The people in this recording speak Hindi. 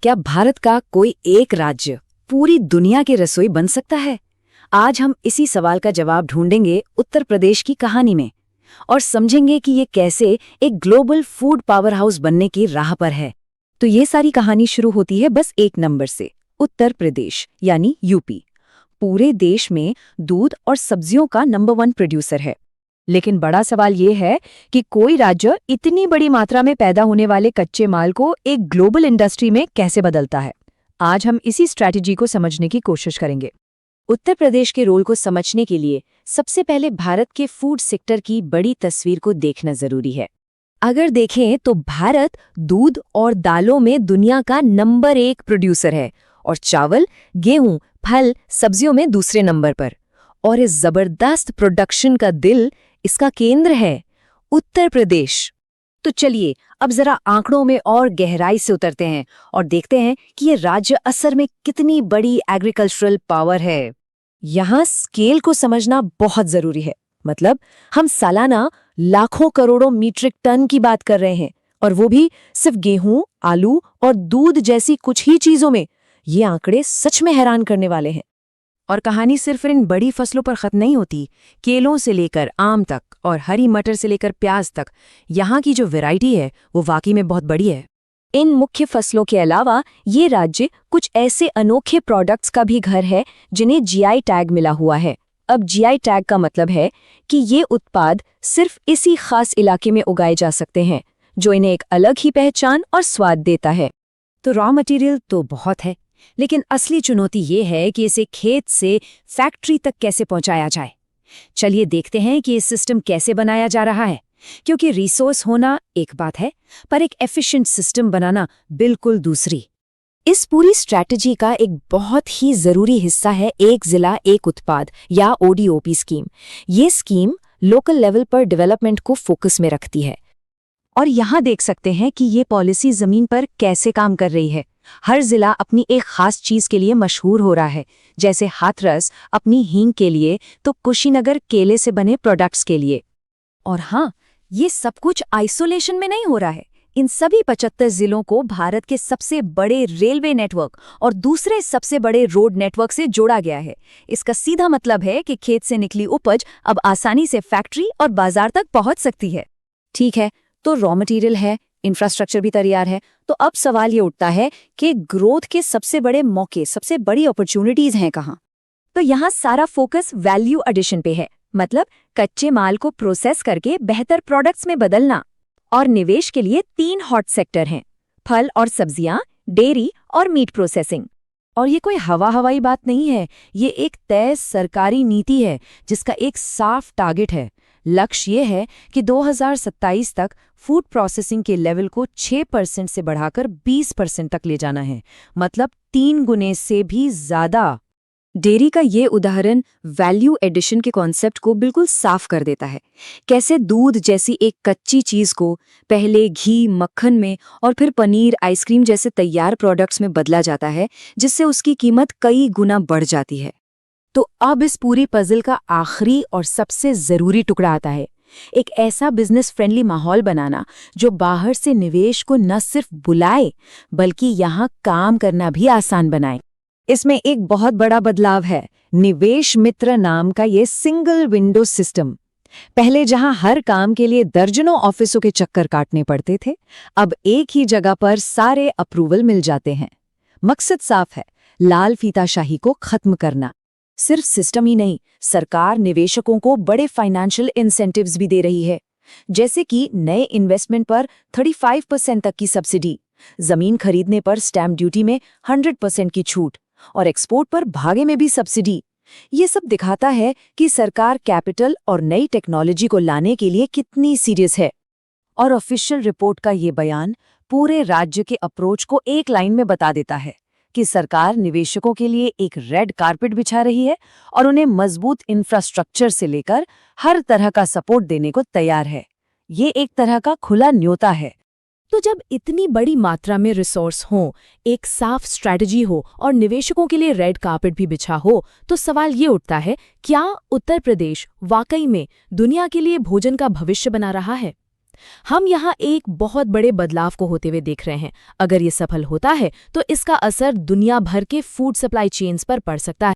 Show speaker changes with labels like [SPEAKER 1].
[SPEAKER 1] क्या भारत का कोई एक राज्य पूरी दुनिया की रसोई बन सकता है? आज हम इसी सवाल का जवाब ढूंढेंगे उत्तर प्रदेश की कहानी में और समझेंगे कि ये कैसे एक ग्लोबल फूड पावर हाउस बनने की राह पर है। तो ये सारी कहानी शुरू होती है बस एक नंबर से, उत्तर प्रदेश यानी यूपी। पूरे देश में दूध और सब्जियों का नंबर 1 प्रोड्यूसर है। लेकिन बड़ा सवाल ये है कि कोई राज्य इतनी बड़ी मात्रा में पैदा होने वाले कच्चे माल को एक ग्लोबल इंडस्ट्री में कैसे बदलता है। आज हम इसी स्ट्रैटेजी को समझने की कोशिश करेंगे। उत्तर प्रदेश के रोल को समझने के लिए सबसे पहले भारत के फूड सेक्टर की बड़ी तस्वीर को देखना जरूरी है। अगर देखें तो भारत दूध और दालों में दुनिया का नंबर 1 प्रोड्यूसर है और चावल, गेहूं, फल, सब्जियों में दूसरे नंबर पर। और इस जबरदस्त प्रोडक्शन का दिल, इसका केंद्र है उत्तर प्रदेश। तो चलिए अब जरा आंकड़ों में और गहराई से उतरते हैं और देखते हैं कि ये राज्य असल में कितनी बड़ी एग्रीकल्चरल पावर है। यहाँ स्केल को समझना बहुत जरूरी है। मतलब हम सालाना लाखों करोड़ों मीट्रिक टन की बात कर रहे हैं, और वो भी सिर्फ गेहूं, आलू और दूध जैसी कुछ ही चीजों में। ये आंकड़े सच में हैरान करने वाले हैं। और कहानी सिर्फ इन बड़ी फसलों पर खत्म नहीं होती। केलों से लेकर आम तक और हरी मटर से लेकर प्याज तक यहाँ की जो वैरायटी है वो वाकई में बहुत बड़ी है। इन मुख्य फसलों के अलावा ये राज्य कुछ ऐसे अनोखे प्रोडक्ट्स का भी घर है जिन्हें जीआई टैग मिला हुआ है। अब जीआई टैग का मतलब है कि ये उत्पाद सिर्फ इसी खास इलाके में उगाए जा सकते हैं, जो इन्हें एक अलग ही पहचान और स्वाद देता है। तो रॉ मटेरियल तो बहुत है, लेकिन असली चुनौती ये है कि इसे खेत से फैक्ट्री तक कैसे पहुंचाया जाए। चलिए देखते हैं कि ये सिस्टम कैसे बनाया जा रहा है, क्योंकि रिसोर्स होना एक बात है, पर एक एफिशिएंट सिस्टम बनाना बिल्कुल दूसरी। इस पूरी स्ट्रैटेजी का एक बहुत ही जरूरी हिस्सा है एक जिला एक उत्पाद या ओडीओपी स्कीम। ये स्कीम लोकल लेवल पर डेवलपमेंट को फोकस में रखती है। और यहाँ देख सकते हैं कि ये पॉलिसी जमीन पर कैसे काम कर रही है। हर जिला अपनी एक खास चीज के लिए मशहूर हो रहा है, जैसे हाथरस अपनी हींग के लिए, तो कुशीनगर केले से बने प्रोडक्ट्स के लिए। और हाँ, ये सब कुछ आइसोलेशन में नहीं हो रहा है। इन सभी 75 जिलों को भारत के सबसे बड़े रेलवे नेटवर्क और दूसरे सबसे बड़े रोड नेटवर्क से जोड़ा गया है। इसका सीधा मतलब है कि खेत से निकली उपज अब आसानी से फैक्ट्री और बाजार तक पहुंच सकती है। ठीक है, तो रॉ मटेरियल है, इंफ्रास्ट्रक्चर भी तैयार है, तो अब सवाल ये उठता है कि ग्रोथ के सबसे बड़े मौके, सबसे बड़ी अपॉर्चुनिटीज हैं कहाँ? तो यहाँ सारा फोकस वैल्यू एडिशन पे है। मतलब कच्चे माल को प्रोसेस करके बेहतर प्रोडक्ट्स में बदलना। और निवेश के लिए 3 हॉट सेक्टर हैं: फल और सब्जियां, डेयरी और मीट प्रोसेसिंग। और ये कोई हवाई बात नहीं है, ये एक तय सरकारी नीति है जिसका एक साफ टारगेट है। लक्ष्य ये है कि 2027 तक फूड प्रोसेसिंग के लेवल को 6% से बढ़ाकर 20% तक ले जाना है। मतलब 3 गुने से भी ज्यादा। डेयरी का ये उदाहरण वैल्यू एडिशन के कॉन्सेप्ट को बिल्कुल साफ कर देता है। कैसे दूध जैसी एक कच्ची चीज को पहले घी, मक्खन में और फिर पनीर, आइसक्रीम जैसे तैयार प्रोडक्ट्स में बदला जाता है, जिससे उसकी कीमत कई गुना बढ़ जाती है। तो अब इस पूरी पजल का आखिरी और सबसे जरूरी टुकड़ा आता है, एक ऐसा बिजनेस फ्रेंडली माहौल बनाना जो बाहर से निवेश को न सिर्फ बुलाए बल्कि यहाँ काम करना भी आसान बनाए। इसमें एक बहुत बड़ा बदलाव है, निवेश मित्र नाम का ये सिंगल विंडो सिस्टम। पहले जहां हर काम के लिए दर्जनों ऑफिसों के चक्कर काटने पड़ते थे, अब एक ही जगह पर सारे अप्रूवल मिल जाते हैं। मकसद साफ है, लाल फीताशाही को खत्म करना। सिर्फ सिस्टम ही नहीं, सरकार निवेशकों को बड़े फाइनेंशियल इंसेंटिव्स भी दे रही है, जैसे कि नए इन्वेस्टमेंट पर 35% तक की सब्सिडी, जमीन खरीदने पर स्टैम्प ड्यूटी में 100% की छूट और एक्सपोर्ट पर भागे में भी सब्सिडी। ये सब दिखाता है कि सरकार कैपिटल और नई टेक्नोलॉजी को लाने के लिए कितनी सीरियस है। और ऑफिशियल रिपोर्ट का ये बयान पूरे राज्य के अप्रोच को एक लाइन में बता देता है कि सरकार निवेशकों के लिए एक रेड कारपेट बिछा रही है और उन्हें मजबूत इंफ्रास्ट्रक्चर से लेकर हर तरह का सपोर्ट देने को तैयार है। ये एक तरह का खुला न्योता है। तो जब इतनी बड़ी मात्रा में रिसोर्स हो, एक साफ स्ट्रैटेजी हो और निवेशकों के लिए रेड कार्पेट भी बिछा हो, तो सवाल ये उठता है, क्या उत्तर प्रदेश वाकई में दुनिया के लिए भोजन का भविष्य बना रहा है?
[SPEAKER 2] हम यहाँ एक बहुत बड़े बदलाव को होते हुए देख रहे हैं। अगर ये सफल होता है तो इसका असर दुनिया भर के फूड सप्लाई चेन्स पर पड़ सकता है।